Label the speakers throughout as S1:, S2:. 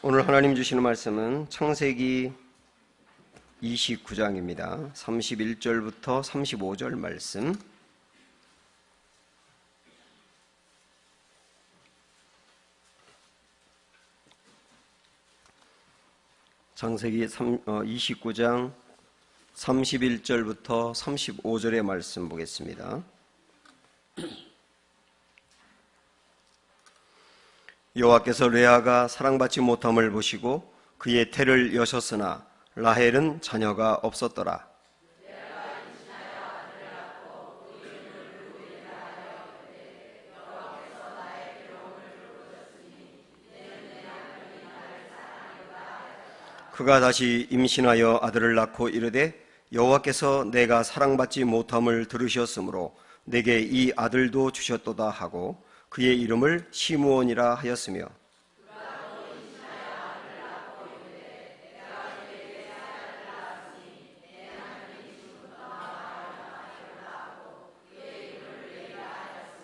S1: 오늘 하나님 주시는 말씀은 창세기 29장입니다. 31절부터 35절 말씀. 창세기 29장 31절부터 35절의 말씀 보겠습니다. 여호와께서 레아가 사랑받지 못함을 보시고 그의 태를 여셨으나 라헬은 자녀가 없었더라. 그가 다시 임신하여 아들을 낳고 이르되 여호와께서 내가 사랑받지 못함을 들으셨으므로 내게 이 아들도 주셨도다 하고 그의 이름을 시므온이라 하였으며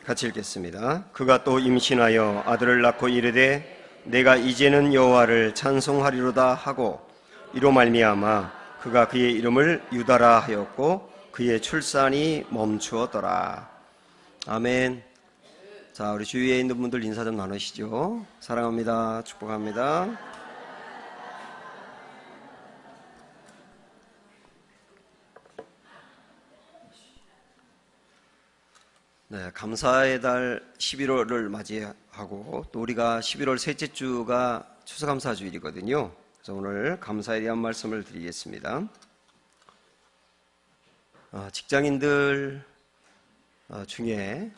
S1: 같이 읽겠습니다. 그가 또 임신하여 아들을 낳고 이르되 내가 이제는 여호와를 찬송하리로다 하고 이로 말미암아 그가 그의 이름을 유다라 하였고 그의 출산이 멈추었더라. 아멘. 자, 우리 주위에 있는 분들 인사 좀 나누시죠. 사랑합니다. 축복합니다. 네, 감사의 달 11월을 맞이하고 또 우리가 11월 셋째 주가 추수감사주일이거든요. 그래서 오늘 감사에 대한 말씀을 드리겠습니다. 직장인들 중에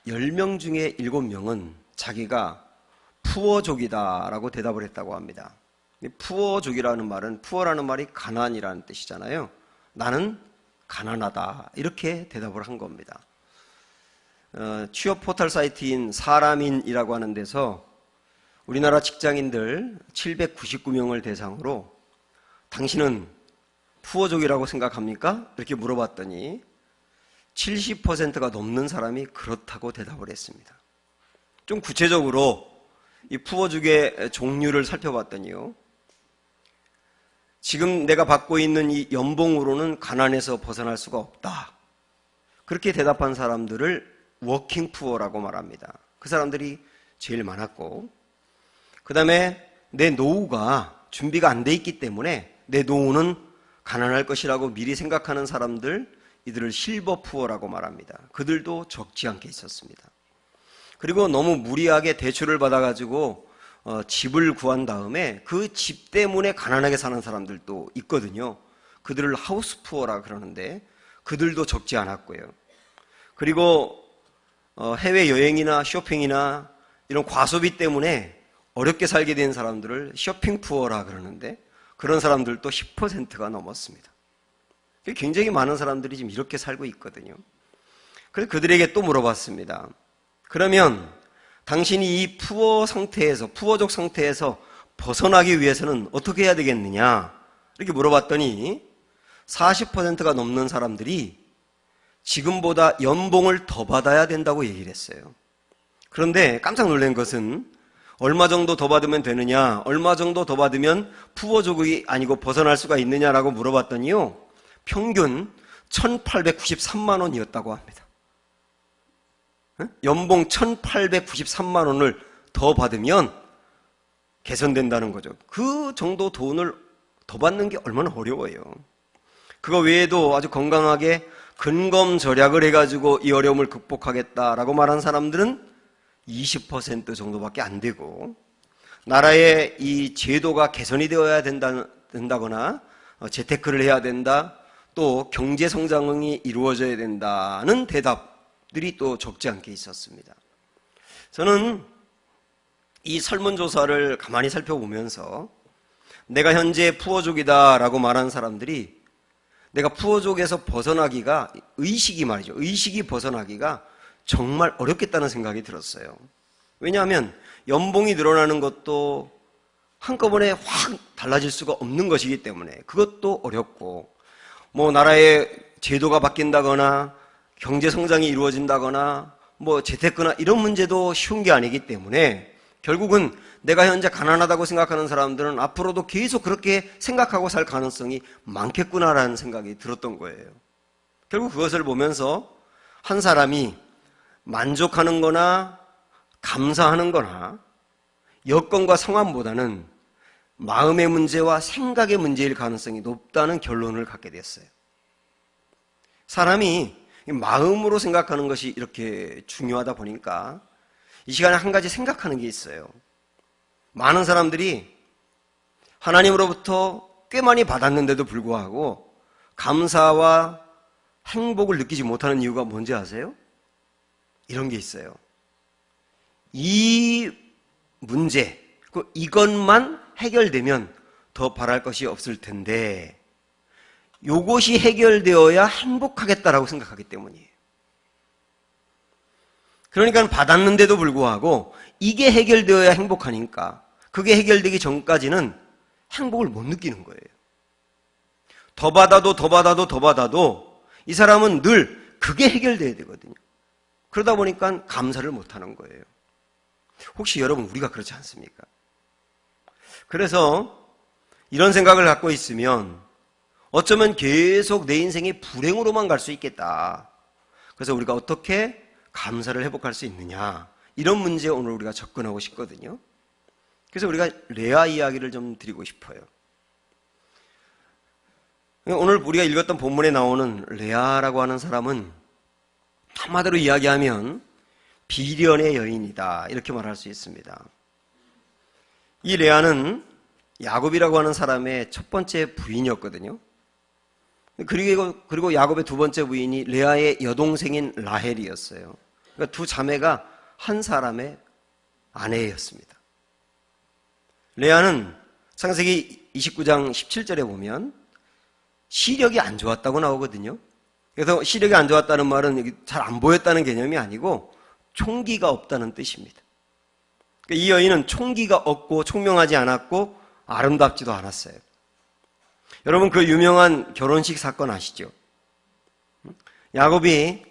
S1: 10명 중에 7명은 자기가 푸어족이다라고 대답을 했다고 합니다. 푸어족이라는 말은, 푸어라는 말이 가난이라는 뜻이잖아요. 나는 가난하다, 이렇게 대답을 한 겁니다. 취업 포털 사이트인 사람인이라고 하는 데서 우리나라 직장인들 799명을 대상으로 당신은 푸어족이라고 생각합니까? 이렇게 물어봤더니 70%가 넘는 사람이 그렇다고 대답을 했습니다. 좀 구체적으로 이 푸어족의 종류를 살펴봤더니요, 지금 내가 받고 있는 이 연봉으로는 가난에서 벗어날 수가 없다, 그렇게 대답한 사람들을 워킹 푸어라고 말합니다. 그 사람들이 제일 많았고, 그 다음에 내 노후가 준비가 안 돼 있기 때문에 내 노후는 가난할 것이라고 미리 생각하는 사람들, 이들을 실버 푸어라고 말합니다. 그들도 적지 않게 있었습니다. 그리고 너무 무리하게 대출을 받아가지고 집을 구한 다음에 그 집 때문에 가난하게 사는 사람들도 있거든요. 그들을 하우스 푸어라 그러는데 그들도 적지 않았고요. 그리고 해외여행이나 쇼핑이나 이런 과소비 때문에 어렵게 살게 된 사람들을 쇼핑 푸어라 그러는데 그런 사람들도 10%가 넘었습니다. 굉장히 많은 사람들이 지금 이렇게 살고 있거든요. 그래서 그들에게 또 물어봤습니다. 그러면 당신이 이 푸어 상태에서, 푸어족 상태에서 벗어나기 위해서는 어떻게 해야 되겠느냐, 이렇게 물어봤더니 40%가 넘는 사람들이 지금보다 연봉을 더 받아야 된다고 얘기를 했어요. 그런데 깜짝 놀란 것은 얼마 정도 더 받으면 되느냐, 얼마 정도 더 받으면 푸어족이 아니고 벗어날 수가 있느냐라고 물어봤더니요, 평균 1893만 원이었다고 합니다. 연봉 1893만 원을 더 받으면 개선된다는 거죠. 그 정도 돈을 더 받는 게 얼마나 어려워요. 그거 외에도 아주 건강하게 근검절약을 해가지고 이 어려움을 극복하겠다라고 말한 사람들은 20% 정도밖에 안 되고, 나라의 이 제도가 개선이 되어야 된다거나 재테크를 해야 된다, 또 경제성장이 이루어져야 된다는 대답들이 또 적지 않게 있었습니다. 저는 이 설문조사를 가만히 살펴보면서 내가 현재 푸어족이다라고 말하는 사람들이 내가 푸어족에서 벗어나기가, 의식이 말이죠, 의식이 벗어나기가 정말 어렵겠다는 생각이 들었어요. 왜냐하면 연봉이 늘어나는 것도 한꺼번에 확 달라질 수가 없는 것이기 때문에 그것도 어렵고, 뭐 나라의 제도가 바뀐다거나 경제 성장이 이루어진다거나 뭐 재테크나 이런 문제도 쉬운 게 아니기 때문에 결국은 내가 현재 가난하다고 생각하는 사람들은 앞으로도 계속 그렇게 생각하고 살 가능성이 많겠구나라는 생각이 들었던 거예요. 결국 그것을 보면서 한 사람이 만족하는 거나 감사하는 거나 여건과 상황보다는 마음의 문제와 생각의 문제일 가능성이 높다는 결론을 갖게 됐어요. 사람이 마음으로 생각하는 것이 이렇게 중요하다 보니까 이 시간에 한 가지 생각하는 게 있어요. 많은 사람들이 하나님으로부터 꽤 많이 받았는데도 불구하고 감사와 행복을 느끼지 못하는 이유가 뭔지 아세요? 이런 게 있어요. 이 문제, 이것만 해결되면 더 바랄 것이 없을 텐데 이것이 해결되어야 행복하겠다라고 생각하기 때문이에요. 그러니까 받았는데도 불구하고 이게 해결되어야 행복하니까 그게 해결되기 전까지는 행복을 못 느끼는 거예요. 더 받아도 이 사람은 늘 그게 해결돼야 되거든요. 그러다 보니까 감사를 못하는 거예요. 혹시 여러분 우리가 그렇지 않습니까? 그래서 이런 생각을 갖고 있으면 어쩌면 계속 내 인생이 불행으로만 갈 수 있겠다. 그래서 우리가 어떻게 감사를 회복할 수 있느냐, 이런 문제에 오늘 우리가 접근하고 싶거든요. 그래서 우리가 레아 이야기를 좀 드리고 싶어요. 오늘 우리가 읽었던 본문에 나오는 레아라고 하는 사람은 한마디로 이야기하면 비련의 여인이다, 이렇게 말할 수 있습니다. 이 레아는 야곱이라고 하는 사람의 첫 번째 부인이었거든요. 그리고 야곱의 두 번째 부인이 레아의 여동생인 라헬이었어요. 그러니까 두 자매가 한 사람의 아내였습니다. 레아는 창세기 29장 17절에 보면 시력이 안 좋았다고 나오거든요. 그래서 시력이 안 좋았다는 말은 잘 안 보였다는 개념이 아니고 총기가 없다는 뜻입니다. 그러니까 이 여인은 총기가 없고 총명하지 않았고 아름답지도 않았어요. 여러분 그 유명한 결혼식 사건 아시죠? 야곱이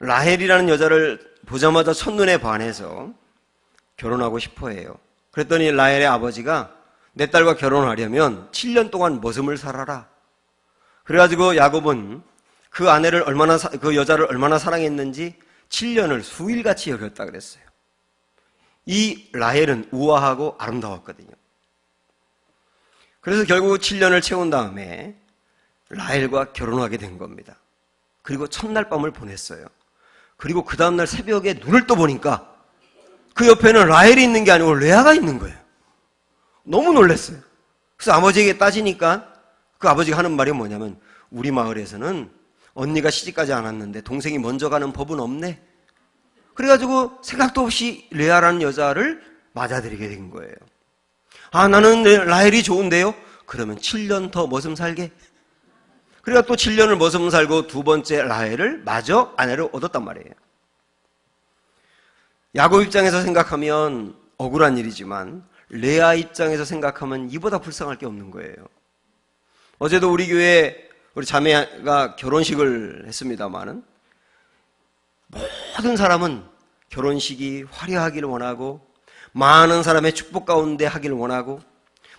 S1: 라헬이라는 여자를 보자마자 첫눈에 반해서 결혼하고 싶어 해요. 그랬더니 라헬의 아버지가 내 딸과 결혼하려면 7년 동안 머슴을 살아라. 그래가지고 야곱은 그 아내를 그 여자를 얼마나 사랑했는지 7년을 수일같이 여겼다 그랬어요. 이 라헬은 우아하고 아름다웠거든요. 그래서 결국 7년을 채운 다음에 라헬과 결혼하게 된 겁니다. 그리고 첫날 밤을 보냈어요. 그리고 그 다음날 새벽에 눈을 떠보니까 그 옆에는 라헬이 있는 게 아니고 레아가 있는 거예요. 너무 놀랐어요. 그래서 아버지에게 따지니까 그 아버지가 하는 말이 뭐냐면, 우리 마을에서는 언니가 시집가지 않았는데 동생이 먼저 가는 법은 없네. 그래가지고 생각도 없이 레아라는 여자를 맞아들이게 된 거예요. 아, 나는 라헬이 좋은데요? 그러면 7년 더 머슴 살게. 그래가 또 7년을 머슴 살고 두 번째 라헬을 마저 아내를 얻었단 말이에요. 야곱 입장에서 생각하면 억울한 일이지만 레아 입장에서 생각하면 이보다 불쌍할 게 없는 거예요. 어제도 우리 교회 우리 자매가 결혼식을 했습니다마는 모든 사람은 결혼식이 화려하기를 원하고 많은 사람의 축복 가운데 하기를 원하고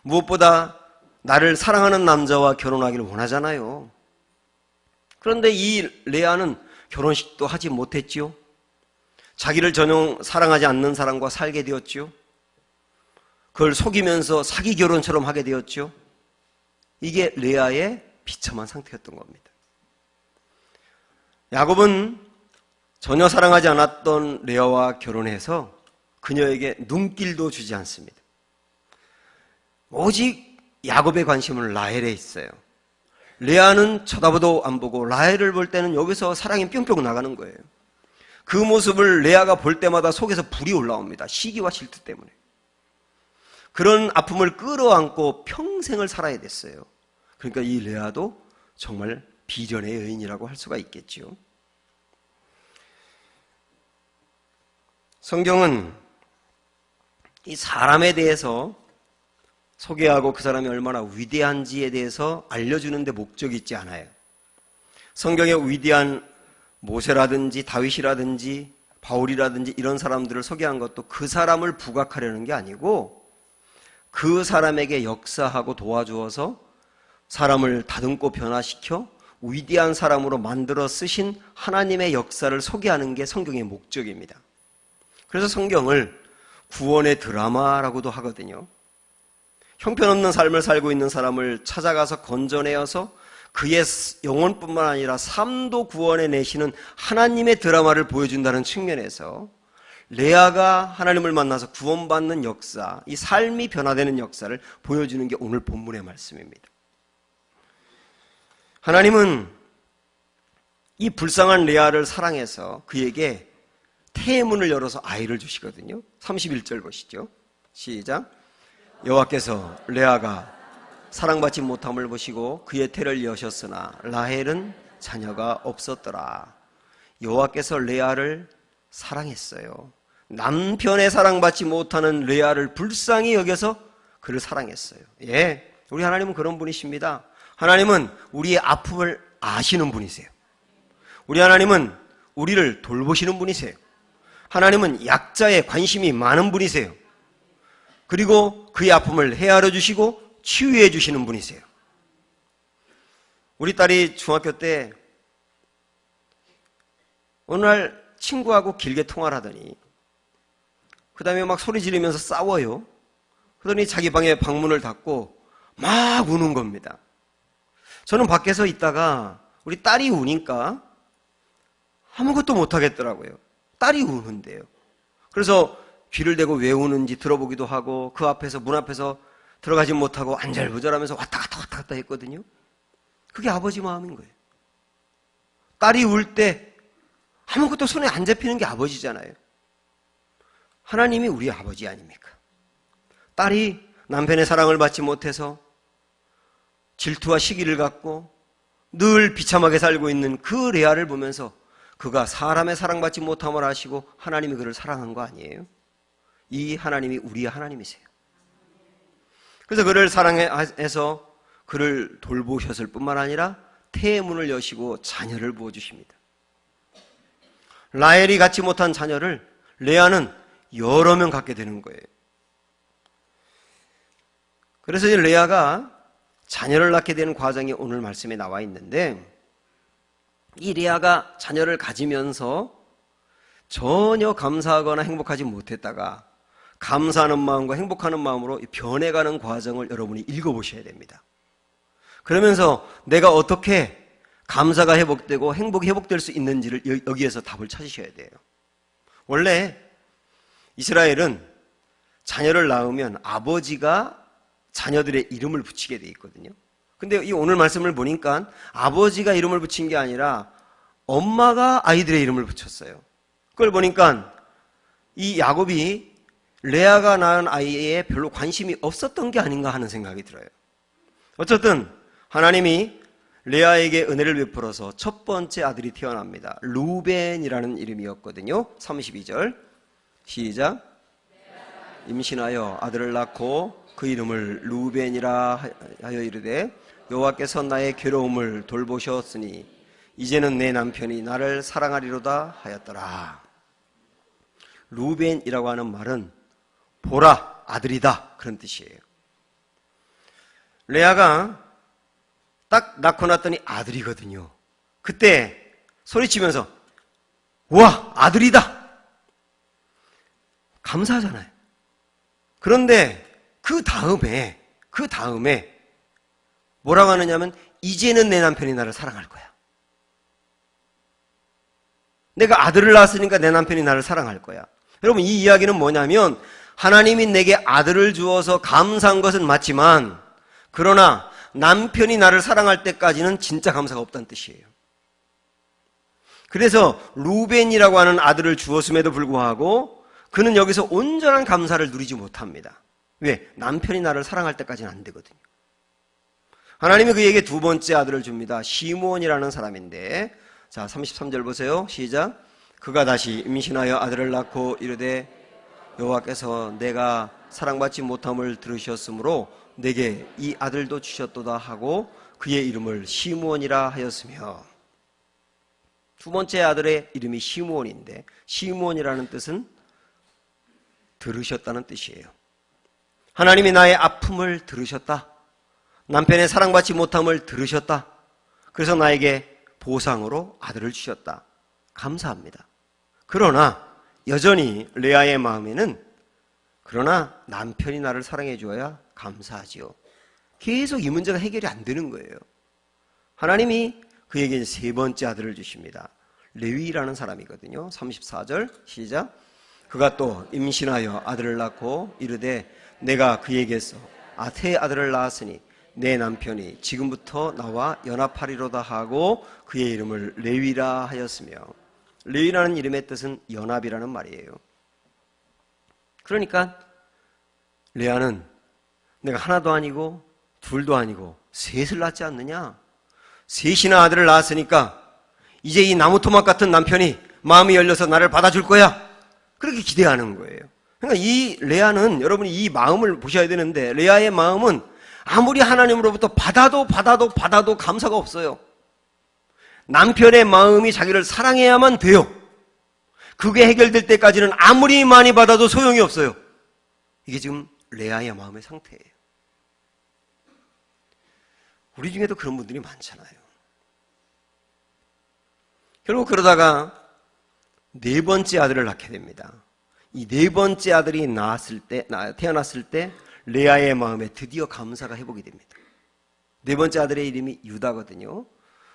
S1: 무엇보다 나를 사랑하는 남자와 결혼하기를 원하잖아요. 그런데 이 레아는 결혼식도 하지 못했지요. 자기를 전혀 사랑하지 않는 사람과 살게 되었지요. 그걸 속이면서 사기 결혼처럼 하게 되었지요. 이게 레아의 비참한 상태였던 겁니다. 야곱은 전혀 사랑하지 않았던 레아와 결혼해서 그녀에게 눈길도 주지 않습니다. 오직 야곱의 관심은 라헬에 있어요. 레아는 쳐다보도 안 보고 라헬을 볼 때는 여기서 사랑이 뿅뿅 나가는 거예요. 그 모습을 레아가 볼 때마다 속에서 불이 올라옵니다. 시기와 질투 때문에. 그런 아픔을 끌어안고 평생을 살아야 됐어요. 그러니까 이 레아도 정말 비련의 여인이라고 할 수가 있겠죠. 성경은 이 사람에 대해서 소개하고 그 사람이 얼마나 위대한지에 대해서 알려주는 데 목적이 있지 않아요. 성경의 위대한 모세라든지 다윗이라든지 바울이라든지 이런 사람들을 소개한 것도 그 사람을 부각하려는 게 아니고 그 사람에게 역사하고 도와주어서 사람을 다듬고 변화시켜 위대한 사람으로 만들어 쓰신 하나님의 역사를 소개하는 게 성경의 목적입니다. 그래서 성경을 구원의 드라마라고도 하거든요. 형편없는 삶을 살고 있는 사람을 찾아가서 건져내어서 그의 영혼뿐만 아니라 삶도 구원해 내시는 하나님의 드라마를 보여준다는 측면에서 레아가 하나님을 만나서 구원받는 역사, 이 삶이 변화되는 역사를 보여주는 게 오늘 본문의 말씀입니다. 하나님은 이 불쌍한 레아를 사랑해서 그에게 태문을 열어서 아이를 주시거든요. 31절 보시죠. 시작. 여호와께서 레아가 사랑받지 못함을 보시고 그의 태를 여셨으나 라헬은 자녀가 없었더라. 여호와께서 레아를 사랑했어요. 남편의 사랑받지 못하는 레아를 불쌍히 여겨서 그를 사랑했어요. 예, 우리 하나님은 그런 분이십니다. 하나님은 우리의 아픔을 아시는 분이세요. 우리 하나님은 우리를 돌보시는 분이세요. 하나님은 약자에 관심이 많은 분이세요. 그리고 그의 아픔을 헤아려 주시고 치유해 주시는 분이세요. 우리 딸이 중학교 때 어느 날 친구하고 길게 통화를 하더니 그 다음에 막 소리 지르면서 싸워요. 그러더니 자기 방에 방문을 닫고 막 우는 겁니다. 저는 밖에서 있다가 우리 딸이 우니까 아무것도 못하겠더라고요. 딸이 우는데요. 그래서 귀를 대고 왜 우는지 들어보기도 하고 그 앞에서 문 앞에서 들어가지 못하고 안절부절하면서 왔다 갔다 했거든요. 그게 아버지 마음인 거예요. 딸이 울 때 아무것도 손에 안 잡히는 게 아버지잖아요. 하나님이 우리 아버지 아닙니까? 딸이 남편의 사랑을 받지 못해서 질투와 시기를 갖고 늘 비참하게 살고 있는 그 레아를 보면서 그가 사람의 사랑받지 못함을 아시고 하나님이 그를 사랑한 거 아니에요? 이 하나님이 우리의 하나님이세요. 그래서 그를 사랑해서 그를 돌보셨을 뿐만 아니라 태의 문을 여시고 자녀를 부어주십니다. 라헬이 갖지 못한 자녀를 레아는 여러 명 갖게 되는 거예요. 그래서 이 레아가 자녀를 낳게 되는 과정이 오늘 말씀에 나와 있는데 이 레아가 자녀를 가지면서 전혀 감사하거나 행복하지 못했다가 감사하는 마음과 행복하는 마음으로 변해가는 과정을 여러분이 읽어보셔야 됩니다. 그러면서 내가 어떻게 감사가 회복되고 행복이 회복될 수 있는지를 여기에서 답을 찾으셔야 돼요. 원래 이스라엘은 자녀를 낳으면 아버지가 자녀들의 이름을 붙이게 돼 있거든요. 근데 이 오늘 말씀을 보니까 아버지가 이름을 붙인 게 아니라 엄마가 아이들의 이름을 붙였어요. 그걸 보니까 이 야곱이 레아가 낳은 아이에 별로 관심이 없었던 게 아닌가 하는 생각이 들어요. 어쨌든 하나님이 레아에게 은혜를 베풀어서 첫 번째 아들이 태어납니다. 루벤이라는 이름이었거든요. 32절 시작. 임신하여 아들을 낳고 그 이름을 루벤이라 하여 이르되 여호와께서 나의 괴로움을 돌보셨으니 이제는 내 남편이 나를 사랑하리로다 하였더라. 루벤이라고 하는 말은 보라 아들이다 그런 뜻이에요. 레아가 딱 낳고 났더니 아들이거든요. 그때 소리치면서 와 아들이다 감사하잖아요. 그런데 그 다음에 뭐라고 하느냐면 이제는 내 남편이 나를 사랑할 거야. 내가 아들을 낳았으니까 내 남편이 나를 사랑할 거야. 여러분 이 이야기는 뭐냐면 하나님이 내게 아들을 주어서 감사한 것은 맞지만 그러나 남편이 나를 사랑할 때까지는 진짜 감사가 없다는 뜻이에요. 그래서 루벤이라고 하는 아들을 주었음에도 불구하고 그는 여기서 온전한 감사를 누리지 못합니다. 왜? 남편이 나를 사랑할 때까지는 안 되거든요. 하나님이 그에게 두 번째 아들을 줍니다. 시므온이라는 사람인데 자 33절 보세요. 시작. 그가 다시 임신하여 아들을 낳고 이르되 여호와께서 내가 사랑받지 못함을 들으셨으므로 내게 이 아들도 주셨도다 하고 그의 이름을 시므온이라 하였으며 두 번째 아들의 이름이 시므온인데 시므온이라는 뜻은 들으셨다는 뜻이에요. 하나님이 나의 아픔을 들으셨다. 남편의 사랑받지 못함을 들으셨다. 그래서 나에게 보상으로 아들을 주셨다. 감사합니다. 그러나 여전히 레아의 마음에는 그러나 남편이 나를 사랑해 주어야 감사하지요. 계속 이 문제가 해결이 안 되는 거예요. 하나님이 그에게 세 번째 아들을 주십니다. 레위라는 사람이거든요. 34절 시작. 그가 또 임신하여 아들을 낳고 이르되 내가 그에게서 세 아들을 낳았으니 내 남편이 지금부터 나와 연합하리로다 하고 그의 이름을 레위라 하였으며 레위라는 이름의 뜻은 연합이라는 말이에요. 그러니까 레아는 내가 하나도 아니고 둘도 아니고 셋을 낳지 않느냐? 셋이나 아들을 낳았으니까 이제 이 나무토막 같은 남편이 마음이 열려서 나를 받아줄 거야. 그렇게 기대하는 거예요. 그러니까 이 레아는 여러분이 이 마음을 보셔야 되는데 레아의 마음은 아무리 하나님으로부터 받아도 감사가 없어요. 남편의 마음이 자기를 사랑해야만 돼요. 그게 해결될 때까지는 아무리 많이 받아도 소용이 없어요. 이게 지금 레아의 마음의 상태예요. 우리 중에도 그런 분들이 많잖아요. 결국 그러다가 네 번째 아들을 낳게 됩니다. 이 네 번째 아들이 태어났을 때 레아의 마음에 드디어 감사가 회복이 됩니다. 네 번째 아들의 이름이 유다거든요.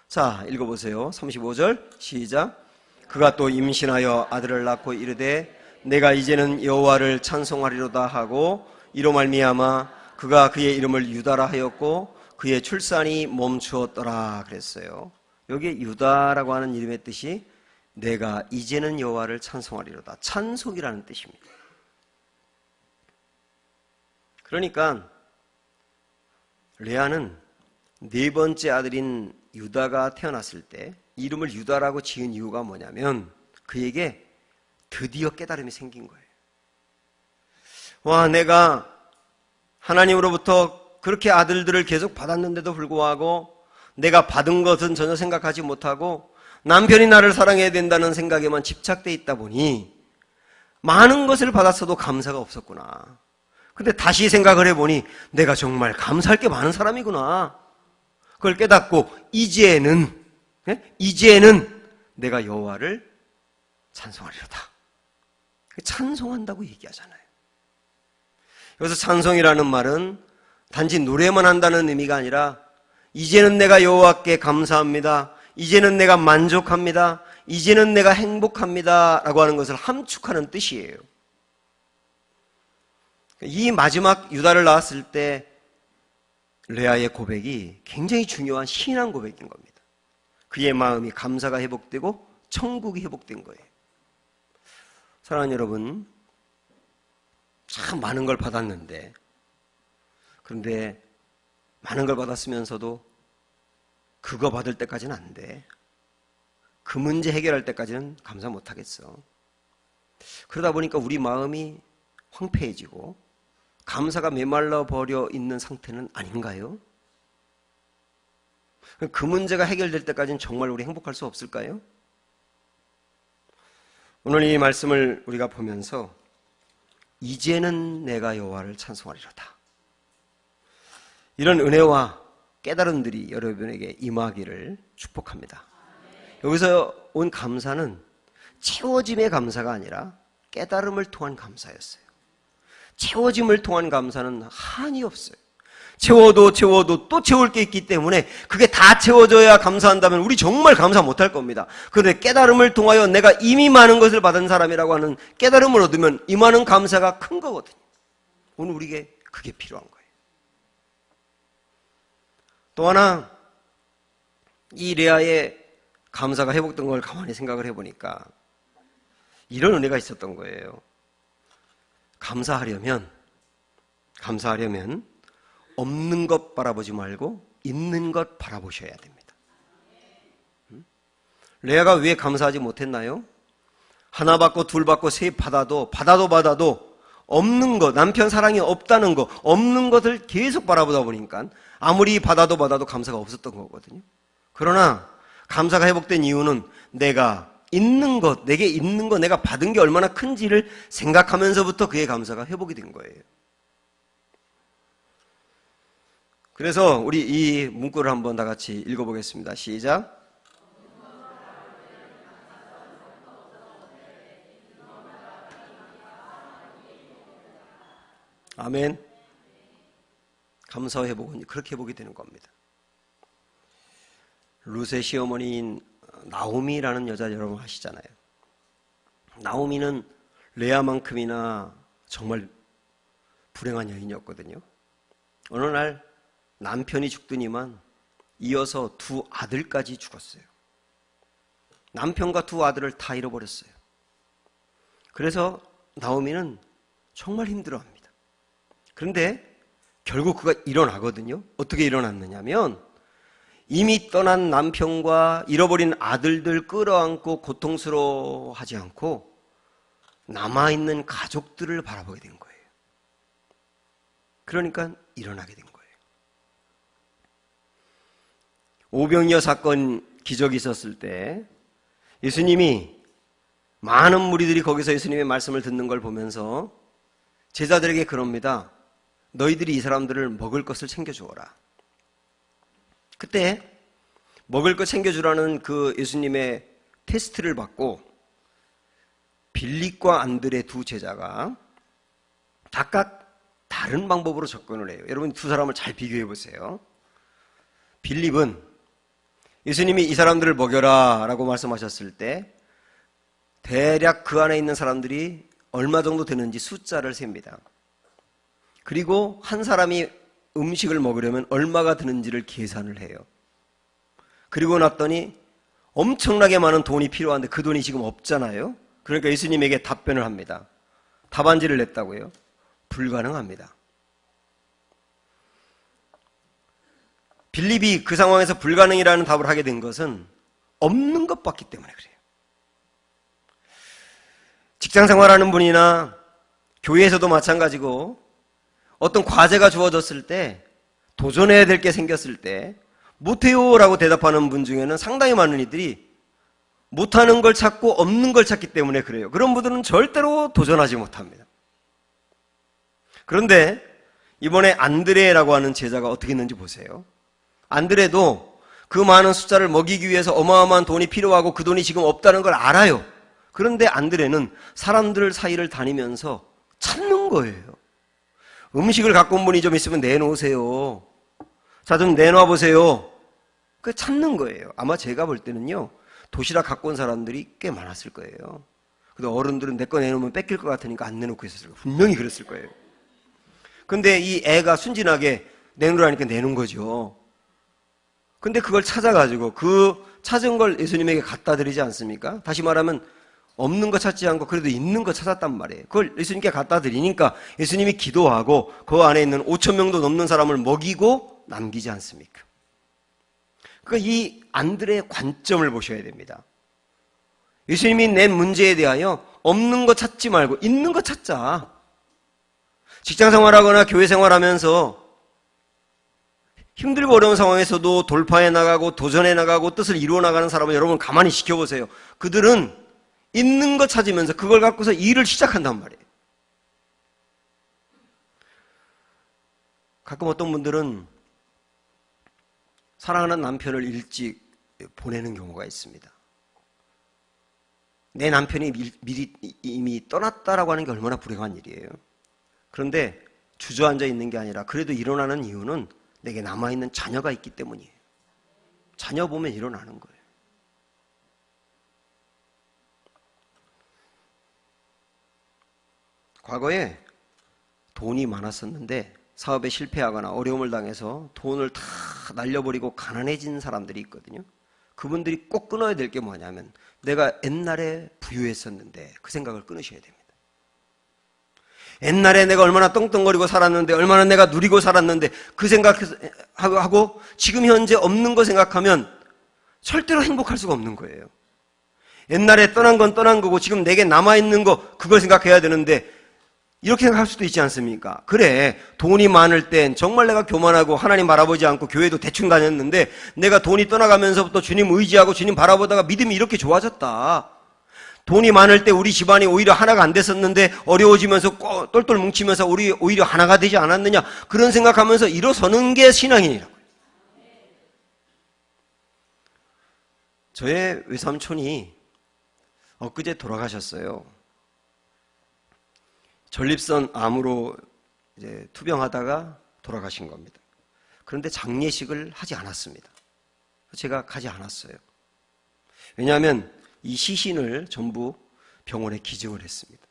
S1: 자, 읽어보세요. 35절 시작. 그가 또 임신하여 아들을 낳고 이르되 내가 이제는 여호와를 찬송하리로다 하고 이로 말미암아 그가 그의 이름을 유다라 하였고 그의 출산이 멈추었더라 그랬어요. 여기에 유다라고 하는 이름의 뜻이 내가 이제는 여호와를 찬송하리로다. 찬송이라는 뜻입니다. 그러니까 레아는 네 번째 아들인 유다가 태어났을 때 이름을 유다라고 지은 이유가 뭐냐면 그에게 드디어 깨달음이 생긴 거예요. 와, 내가 하나님으로부터 그렇게 아들들을 계속 받았는데도 불구하고 내가 받은 것은 전혀 생각하지 못하고 남편이 나를 사랑해야 된다는 생각에만 집착돼 있다 보니 많은 것을 받았어도 감사가 없었구나. 근데 다시 생각을 해보니 내가 정말 감사할 게 많은 사람이구나. 그걸 깨닫고 이제는 내가 여호와를 찬송하리로다. 찬송한다고 얘기하잖아요. 여기서 찬송이라는 말은 단지 노래만 한다는 의미가 아니라 이제는 내가 여호와께 감사합니다. 이제는 내가 만족합니다. 이제는 내가 행복합니다. 라고 하는 것을 함축하는 뜻이에요. 이 마지막 유다를 낳았을 때 레아의 고백이 굉장히 중요한 신앙 고백인 겁니다. 그의 마음이 감사가 회복되고 천국이 회복된 거예요. 사랑하는 여러분, 참 많은 걸 받았는데 그런데 많은 걸 받았으면서도 그거 받을 때까지는 안 돼. 그 문제 해결할 때까지는 감사 못 하겠어. 그러다 보니까 우리 마음이 황폐해지고 감사가 메말라 버려 있는 상태는 아닌가요? 그 문제가 해결될 때까지는 정말 우리 행복할 수 없을까요? 오늘 이 말씀을 우리가 보면서 이제는 내가 여호와를 찬송하리로다. 이런 은혜와 깨달음들이 여러분에게 임하기를 축복합니다. 여기서 온 감사는 채워짐의 감사가 아니라 깨달음을 통한 감사였어요. 채워짐을 통한 감사는 한이 없어요. 채워도 또 채울 게 있기 때문에 그게 다 채워져야 감사한다면 우리 정말 감사 못할 겁니다. 그런데 깨달음을 통하여 내가 이미 많은 것을 받은 사람이라고 하는 깨달음을 얻으면 임하는 감사가 큰 거거든요. 오늘 우리에게 그게 필요한 거예요. 또 하나, 이 레아의 감사가 회복된 걸 가만히 생각을 해보니까 이런 은혜가 있었던 거예요. 감사하려면 없는 것 바라보지 말고 있는 것 바라보셔야 됩니다. 레아가 왜 감사하지 못했나요? 하나 받고 둘 받고 셋 받아도 없는 것, 남편 사랑이 없다는 것, 없는 것을 계속 바라보다 보니까 아무리 받아도 감사가 없었던 거거든요. 그러나 감사가 회복된 이유는 내가 있는 것, 내게 있는 것, 내가 받은 게 얼마나 큰지를 생각하면서부터 그의 감사가 회복이 된 거예요. 그래서 우리 이 문구를 한번 다 같이 읽어보겠습니다. 시작. 아멘. 감사 회복은 그렇게 회복이 되는 겁니다. 룻의 시어머니인 나오미라는 여자 여러분 아시잖아요. 나오미는 레아만큼이나 정말 불행한 여인이었거든요. 어느 날 남편이 죽더니만 이어서 두 아들까지 죽었어요. 남편과 두 아들을 다 잃어버렸어요. 그래서 나오미는 정말 힘들어합니다. 그런데 결국 그가 일어나거든요. 어떻게 일어났느냐면 이미 떠난 남편과 잃어버린 아들들 끌어안고 고통스러워하지 않고 남아있는 가족들을 바라보게 된 거예요. 그러니까 일어나게 된 거예요. 오병이어 사건 기적이 있었을 때 예수님이 많은 무리들이 거기서 예수님의 말씀을 듣는 걸 보면서 제자들에게 그럽니다. 너희들이 이 사람들을 먹을 것을 챙겨주어라. 그때 먹을 것 챙겨주라는 그 예수님의 테스트를 받고 빌립과 안드레 두 제자가 각각 다른 방법으로 접근을 해요. 여러분 두 사람을 잘 비교해 보세요. 빌립은 예수님이 이 사람들을 먹여라 라고 말씀하셨을 때 대략 그 안에 있는 사람들이 얼마 정도 되는지 숫자를 셉니다. 그리고 한 사람이 음식을 먹으려면 얼마가 드는지를 계산을 해요. 그리고 났더니 엄청나게 많은 돈이 필요한데 그 돈이 지금 없잖아요. 그러니까 예수님에게 답변을 합니다. 답안지를 냈다고요? 불가능합니다. 빌립이 그 상황에서 불가능이라는 답을 하게 된 것은 없는 것 봤기 때문에 그래요. 직장 생활하는 분이나 교회에서도 마찬가지고 어떤 과제가 주어졌을 때 도전해야 될 게 생겼을 때 못해요 라고 대답하는 분 중에는 상당히 많은 이들이 못하는 걸 찾고 없는 걸 찾기 때문에 그래요. 그런 분들은 절대로 도전하지 못합니다. 그런데 이번에 안드레라고 하는 제자가 어떻게 했는지 보세요. 안드레도 그 많은 숫자를 먹이기 위해서 어마어마한 돈이 필요하고 그 돈이 지금 없다는 걸 알아요. 그런데 안드레는 사람들 사이를 다니면서 찾는 거예요. 음식을 갖고 온 분이 좀 있으면 내놓으세요. 자, 좀 내놔 보세요. 그 찾는 거예요. 아마 제가 볼 때는요, 도시락 갖고 온 사람들이 꽤 많았을 거예요. 근데 어른들은 내 거 내놓으면 뺏길 것 같으니까 안 내놓고 있었을 거예요. 분명히 그랬을 거예요. 근데 이 애가 순진하게 내놓으라니까 내놓은 거죠. 근데 그걸 찾아가지고 그 찾은 걸 예수님에게 갖다 드리지 않습니까? 다시 말하면 없는 거 찾지 않고 그래도 있는 거 찾았단 말이에요. 그걸 예수님께 갖다 드리니까 예수님이 기도하고 그 안에 있는 5천 명도 넘는 사람을 먹이고 남기지 않습니까? 그러니까 이 안드레의 관점을 보셔야 됩니다. 예수님이 낸 문제에 대하여 없는 거 찾지 말고 있는 거 찾자. 직장 생활하거나 교회 생활하면서 힘들고 어려운 상황에서도 돌파해 나가고 도전해 나가고 뜻을 이루어 나가는 사람을 여러분 가만히 지켜보세요. 그들은 있는 거 찾으면서 그걸 갖고서 일을 시작한단 말이에요. 가끔 어떤 분들은 사랑하는 남편을 일찍 보내는 경우가 있습니다. 내 남편이 미리 이미 떠났다라고 하는 게 얼마나 불행한 일이에요. 그런데 주저앉아 있는 게 아니라 그래도 일어나는 이유는 내게 남아있는 자녀가 있기 때문이에요. 자녀 보면 일어나는 거예요. 과거에 돈이 많았었는데 사업에 실패하거나 어려움을 당해서 돈을 다 날려버리고 가난해진 사람들이 있거든요. 그분들이 꼭 끊어야 될 게 뭐냐면 내가 옛날에 부유했었는데 그 생각을 끊으셔야 됩니다. 옛날에 내가 얼마나 떵떵거리고 살았는데 얼마나 내가 누리고 살았는데 그 생각하고 지금 현재 없는 거 생각하면 절대로 행복할 수가 없는 거예요. 옛날에 떠난 건 떠난 거고 지금 내게 남아있는 거 그걸 생각해야 되는데 이렇게 생각할 수도 있지 않습니까? 그래, 돈이 많을 땐 정말 내가 교만하고 하나님 바라보지 않고 교회도 대충 다녔는데 내가 돈이 떠나가면서부터 주님 의지하고 주님 바라보다가 믿음이 이렇게 좋아졌다. 돈이 많을 때 우리 집안이 오히려 하나가 안 됐었는데 어려워지면서 똘똘 뭉치면서 우리 오히려 하나가 되지 않았느냐, 그런 생각하면서 일어서는 게 신앙이라고요. 저의 외삼촌이 엊그제 돌아가셨어요. 전립선 암으로 이제 투병하다가 돌아가신 겁니다. 그런데 장례식을 하지 않았습니다. 제가 가지 않았어요. 왜냐하면 이 시신을 전부 병원에 기증을 했습니다.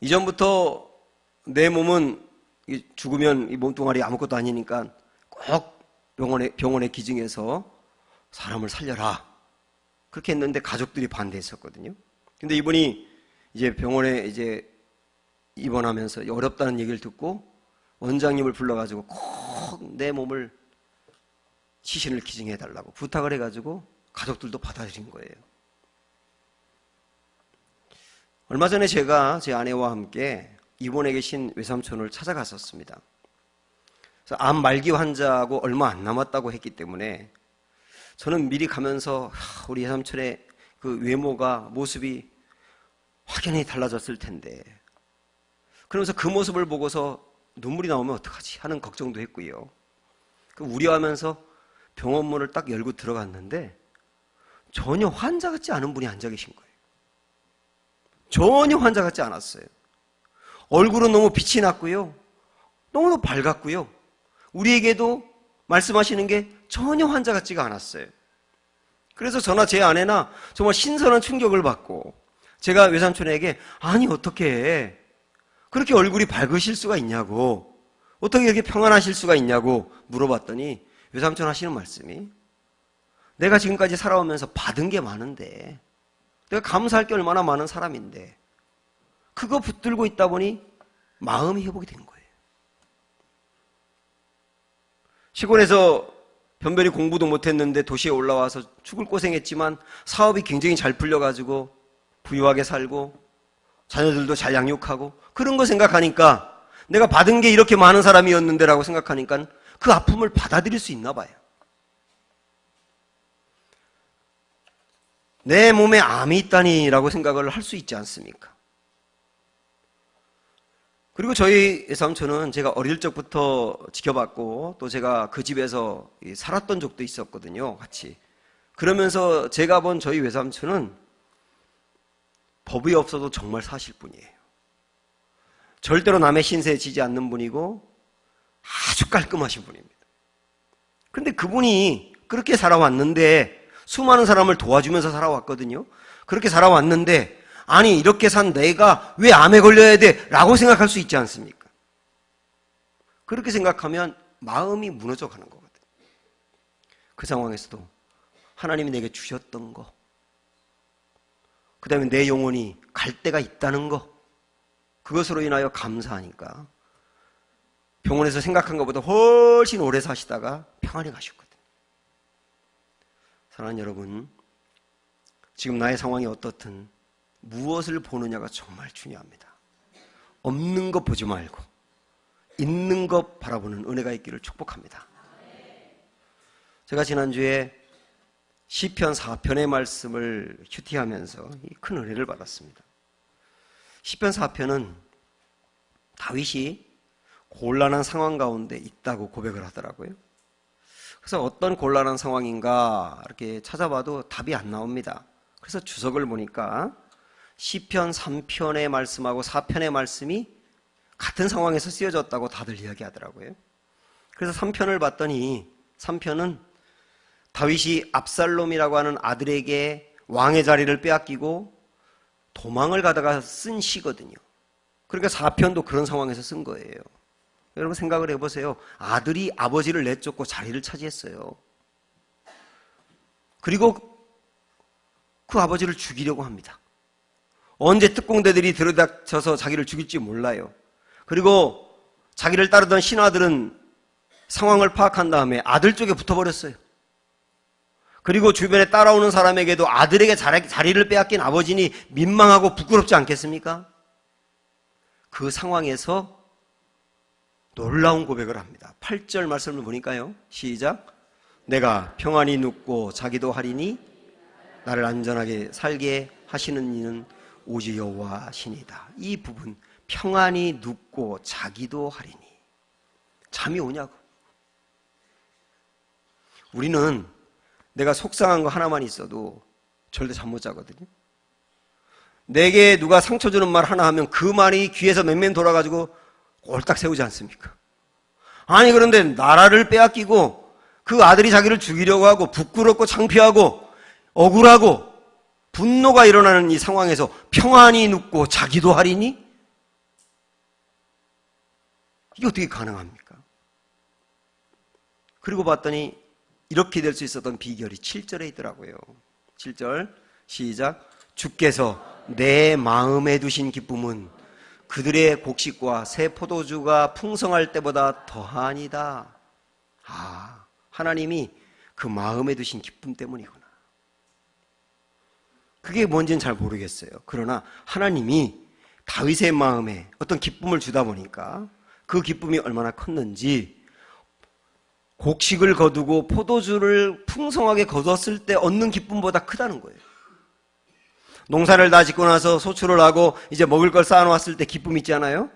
S1: 이전부터 내 몸은 죽으면 이 몸뚱아리 아무것도 아니니까 꼭 병원에 기증해서 사람을 살려라, 그렇게 했는데 가족들이 반대했었거든요. 근데 이분이 이제 병원에 이제 입원하면서 어렵다는 얘기를 듣고 원장님을 불러가지고 꼭 내 몸을 시신을 기증해달라고 부탁을 해가지고 가족들도 받아들인 거예요. 얼마 전에 제가 제 아내와 함께 입원해 계신 외삼촌을 찾아갔었습니다. 그래서 암 말기 환자하고 얼마 안 남았다고 했기 때문에 저는 미리 가면서 우리 외삼촌의 그 외모가, 모습이 확연히 달라졌을 텐데, 그러면서 그 모습을 보고서 눈물이 나오면 어떡하지 하는 걱정도 했고요. 우려하면서 병원 문을 딱 열고 들어갔는데 전혀 환자 같지 않은 분이 앉아 계신 거예요. 전혀 환자 같지 않았어요. 얼굴은 너무 빛이 났고요, 너무너무 밝았고요, 우리에게도 말씀하시는 게 전혀 환자 같지가 않았어요. 그래서 저나 제 아내나 정말 신선한 충격을 받고, 제가 외삼촌에게 아니 어떻게 그렇게 얼굴이 밝으실 수가 있냐고, 어떻게 이렇게 평안하실 수가 있냐고 물어봤더니 외삼촌 하시는 말씀이, 내가 지금까지 살아오면서 받은 게 많은데, 내가 감사할 게 얼마나 많은 사람인데 그거 붙들고 있다 보니 마음이 회복이 된 거예요. 시골에서 변변히 공부도 못했는데 도시에 올라와서 죽을 고생했지만 사업이 굉장히 잘 풀려가지고 부유하게 살고 자녀들도 잘 양육하고, 그런 거 생각하니까 내가 받은 게 이렇게 많은 사람이었는데 라고 생각하니까 그 아픔을 받아들일 수 있나 봐요. 내 몸에 암이 있다니 라고 생각을 할 수 있지 않습니까? 그리고 저희 외삼촌은 제가 어릴 적부터 지켜봤고 또 제가 그 집에서 살았던 적도 있었거든요, 같이. 그러면서 제가 본 저희 외삼촌은 법이 없어도 정말 사실 분이에요. 절대로 남의 신세에 지지 않는 분이고 아주 깔끔하신 분입니다. 그런데 그분이 그렇게 살아왔는데, 수많은 사람을 도와주면서 살아왔거든요. 그렇게 살아왔는데 아니 이렇게 산 내가 왜 암에 걸려야 돼? 라고 생각할 수 있지 않습니까? 그렇게 생각하면 마음이 무너져 가는 거거든요. 그 상황에서도 하나님이 내게 주셨던 거, 그 다음에 내 영혼이 갈 데가 있다는 거, 그것으로 인하여 감사하니까 병원에서 생각한 것보다 훨씬 오래 사시다가 평안히 가셨거든요. 사랑하는 여러분, 지금 나의 상황이 어떻든 무엇을 보느냐가 정말 중요합니다. 없는 것 보지 말고 있는 것 바라보는 은혜가 있기를 축복합니다. 제가 지난주에 시편 4편의 말씀을 큐티하면서 큰 은혜를 받았습니다. 시편 4편은 다윗이 곤란한 상황 가운데 있다고 고백을 하더라고요. 그래서 어떤 곤란한 상황인가 이렇게 찾아봐도 답이 안 나옵니다. 그래서 주석을 보니까 시편 3편의 말씀하고 4편의 말씀이 같은 상황에서 쓰여졌다고 다들 이야기하더라고요. 그래서 3편을 봤더니 3편은 다윗이 압살롬이라고 하는 아들에게 왕의 자리를 빼앗기고 도망을 가다가 쓴 시거든요. 그러니까 4편도 그런 상황에서 쓴 거예요. 여러분 생각을 해보세요. 아들이 아버지를 내쫓고 자리를 차지했어요. 그리고 그 아버지를 죽이려고 합니다. 언제 특공대들이 들이닥쳐서 자기를 죽일지 몰라요. 그리고 자기를 따르던 신하들은 상황을 파악한 다음에 아들 쪽에 붙어버렸어요. 그리고 주변에 따라오는 사람에게도 아들에게 자리를 빼앗긴 아버지니 민망하고 부끄럽지 않겠습니까? 그 상황에서 놀라운 고백을 합니다. 8절 말씀을 보니까요. 시작. 내가 평안히 눕고 자기도 하리니 나를 안전하게 살게 하시는 이는 오직 여호와시니이다. 이 부분, 평안히 눕고 자기도 하리니. 잠이 오냐고. 우리는 내가 속상한 거 하나만 있어도 절대 잠 못 자거든요. 내게 누가 상처 주는 말 하나 하면 그 말이 귀에서 맹맹 돌아가지고 꼴딱 세우지 않습니까? 아니, 그런데 나라를 빼앗기고 그 아들이 자기를 죽이려고 하고 부끄럽고 창피하고 억울하고 분노가 일어나는 이 상황에서 평안히 눕고 자기도 하리니? 이게 어떻게 가능합니까? 그리고 봤더니 이렇게 될 수 있었던 비결이 7절에 있더라고요. 7절 시작. 주께서 내 마음에 두신 기쁨은 그들의 곡식과 새 포도주가 풍성할 때보다 더하니다. 아, 하나님이 그 마음에 두신 기쁨 때문이구나. 그게 뭔지는 잘 모르겠어요. 그러나 하나님이 다윗의 마음에 어떤 기쁨을 주다 보니까 그 기쁨이 얼마나 컸는지 곡식을 거두고 포도주를 풍성하게 거뒀을 때 얻는 기쁨보다 크다는 거예요. 농사를 다 짓고 나서 소출을 하고 이제 먹을 걸 쌓아놓았을 때 기쁨 있지 않아요?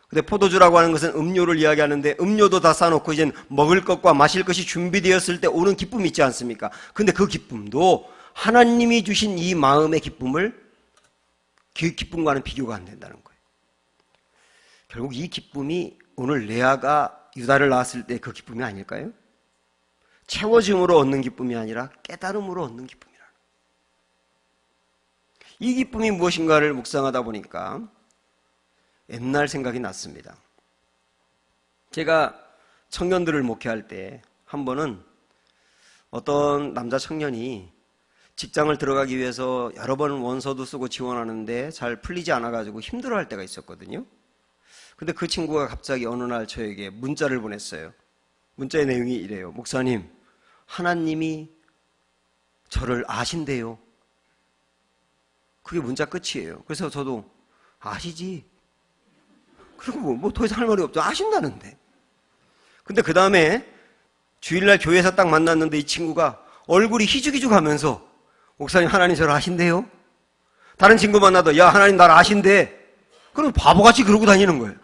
S1: 근데 포도주라고 하는 것은 음료를 이야기하는데 음료도 다 쌓아놓고 이제 먹을 것과 마실 것이 준비되었을 때 오는 기쁨이 있지 않습니까? 근데 그 기쁨도 하나님이 주신 이 마음의 기쁨을 그 기쁨과는 비교가 안 된다는 거예요. 결국 이 기쁨이 오늘 레아가 유다를 낳았을 때 그 기쁨이 아닐까요? 채워짐으로 얻는 기쁨이 아니라 깨달음으로 얻는 기쁨이라는 거예요. 이 기쁨이 무엇인가를 묵상하다 보니까 옛날 생각이 났습니다. 제가 청년들을 목회할 때 한 번은 어떤 남자 청년이 직장을 들어가기 위해서 여러 번 원서도 쓰고 지원하는데 잘 풀리지 않아가지고 힘들어할 때가 있었거든요. 근데 그 친구가 갑자기 어느 날 저에게 문자를 보냈어요. 문자의 내용이 이래요. 목사님, 하나님이 저를 아신대요. 그게 문자 끝이에요. 그래서 저도 아시지? 그리고 뭐 더 이상 할 말이 없죠. 아신다는데. 근데 그 다음에 주일날 교회에서 딱 만났는데 이 친구가 얼굴이 희죽희죽하면서 목사님, 하나님 저를 아신대요? 다른 친구 만나도 야, 하나님 나를 아신대. 그럼 바보같이 그러고 다니는 거예요.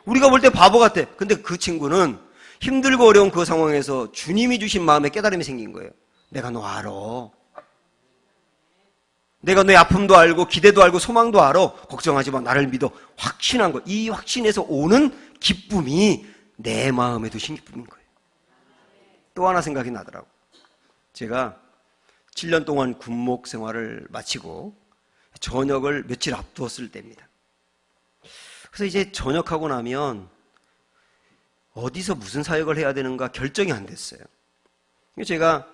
S1: 우리가 볼 때 바보 같아. 근데 그 친구는 힘들고 어려운 그 상황에서 주님이 주신 마음에 깨달음이 생긴 거예요. 내가 너 알아. 내가 너의 아픔도 알고 기대도 알고 소망도 알아. 걱정하지 마. 나를 믿어. 확신한 거. 이 확신에서 오는 기쁨이 내 마음에 두신 기쁨인 거예요. 또 하나 생각이 나더라고. 제가 7년 동안 군목 생활을 마치고 전역을 며칠 앞두었을 때입니다. 그래서 이제 전역하고 나면 어디서 무슨 사역을 해야 되는가 결정이 안 됐어요. 제가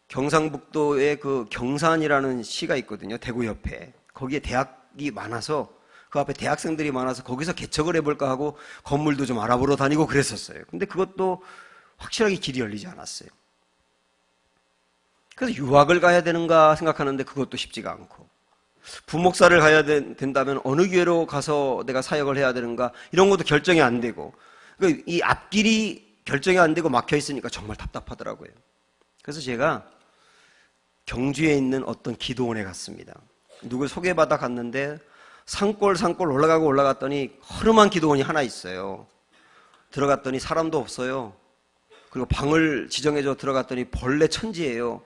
S1: 경상북도에 그 경산이라는 시가 있거든요. 대구 옆에. 거기에 대학이 많아서 그 앞에 대학생들이 많아서 거기서 개척을 해볼까 하고 건물도 좀 알아보러 다니고 그랬었어요. 근데 그것도 확실하게 길이 열리지 않았어요. 그래서 유학을 가야 되는가 생각하는데 그것도 쉽지가 않고 부목사를 가야 된다면 어느 교회로 가서 내가 사역을 해야 되는가 이런 것도 결정이 안 되고 이 앞길이 결정이 안 되고 막혀 있으니까 정말 답답하더라고요. 그래서 제가 경주에 있는 어떤 기도원에 갔습니다. 누굴 소개받아 갔는데 산골 올라가고 올라갔더니 허름한 기도원이 하나 있어요. 들어갔더니 사람도 없어요. 그리고 방을 지정해줘 들어갔더니 벌레 천지예요.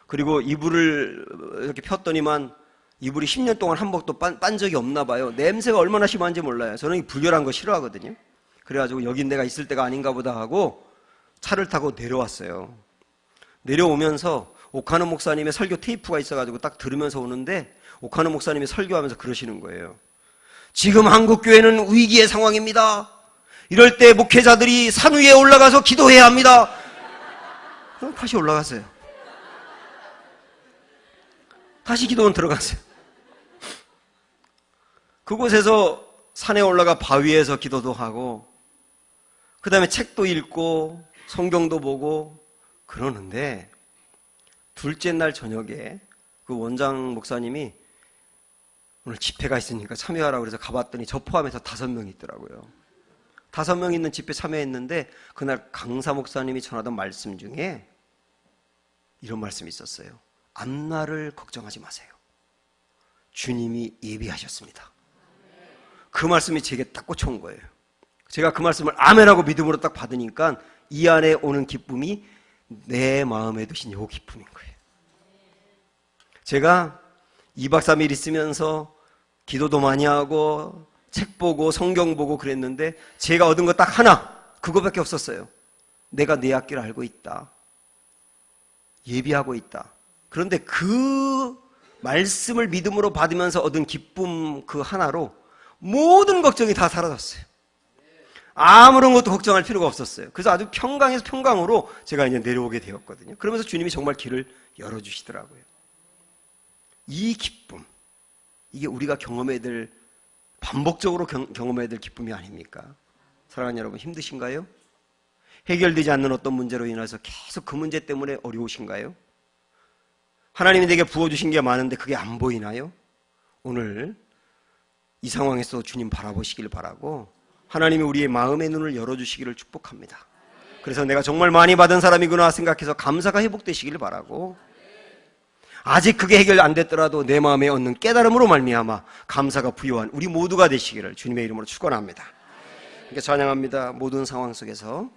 S1: 그리고 이불을 이렇게 폈더니만 이불이 10년 동안 한 번도 빤 적이 없나 봐요. 냄새가 얼마나 심한지 몰라요. 저는 이 불결한 거 싫어하거든요. 그래가지고 여긴 내가 있을 때가 아닌가 보다 하고 차를 타고 내려왔어요. 내려오면서 오카노 목사님의 설교 테이프가 있어가지고 딱 들으면서 오는데 오카노 목사님이 설교하면서 그러시는 거예요. 지금 한국교회는 위기의 상황입니다. 이럴 때 목회자들이 산 위에 올라가서 기도해야 합니다. 그럼 다시 올라갔어요. 다시 기도원 들어갔어요. 그곳에서 산에 올라가 바위에서 기도도 하고 그 다음에 책도 읽고 성경도 보고 그러는데 둘째 날 저녁에 그 원장 목사님이 오늘 집회가 있으니까 참여하라고 그래서 가봤더니 저 포함해서 5명 있더라고요. 5명 있는 집회 참여했는데 그날 강사 목사님이 전하던 말씀 중에 이런 말씀이 있었어요. 앞날을 걱정하지 마세요. 주님이 예비하셨습니다. 그 말씀이 제게 딱 꽂혀온 거예요. 제가 그 말씀을 아멘하고 믿음으로 딱 받으니까 이 안에 오는 기쁨이 내 마음에 두신 요 기쁨인 거예요. 제가 2박 3일 있으면서 기도도 많이 하고 책 보고 성경 보고 그랬는데 제가 얻은 거 딱 하나, 그거밖에 없었어요. 내가 내 앞길을 알고 있다. 예비하고 있다. 그런데 그 말씀을 믿음으로 받으면서 얻은 기쁨 그 하나로 모든 걱정이 다 사라졌어요. 아무런 것도 걱정할 필요가 없었어요. 그래서 아주 평강에서 평강으로 제가 이제 내려오게 되었거든요. 그러면서 주님이 정말 길을 열어주시더라고요. 이 기쁨, 이게 우리가 경험해야 될, 반복적으로 경험해야 될 기쁨이 아닙니까? 사랑하는 여러분, 힘드신가요? 해결되지 않는 어떤 문제로 인해서 계속 그 문제 때문에 어려우신가요? 하나님이 내게 부어주신 게 많은데 그게 안 보이나요? 오늘 이 상황에서 주님 바라보시길 바라고 하나님이 우리의 마음의 눈을 열어주시기를 축복합니다. 그래서 내가 정말 많이 받은 사람이구나 생각해서 감사가 회복되시기를 바라고, 아직 그게 해결 안 됐더라도 내 마음에 얻는 깨달음으로 말미암아 감사가 부유한 우리 모두가 되시기를 주님의 이름으로 축원합니다. 이렇게 찬양합니다. 모든 상황 속에서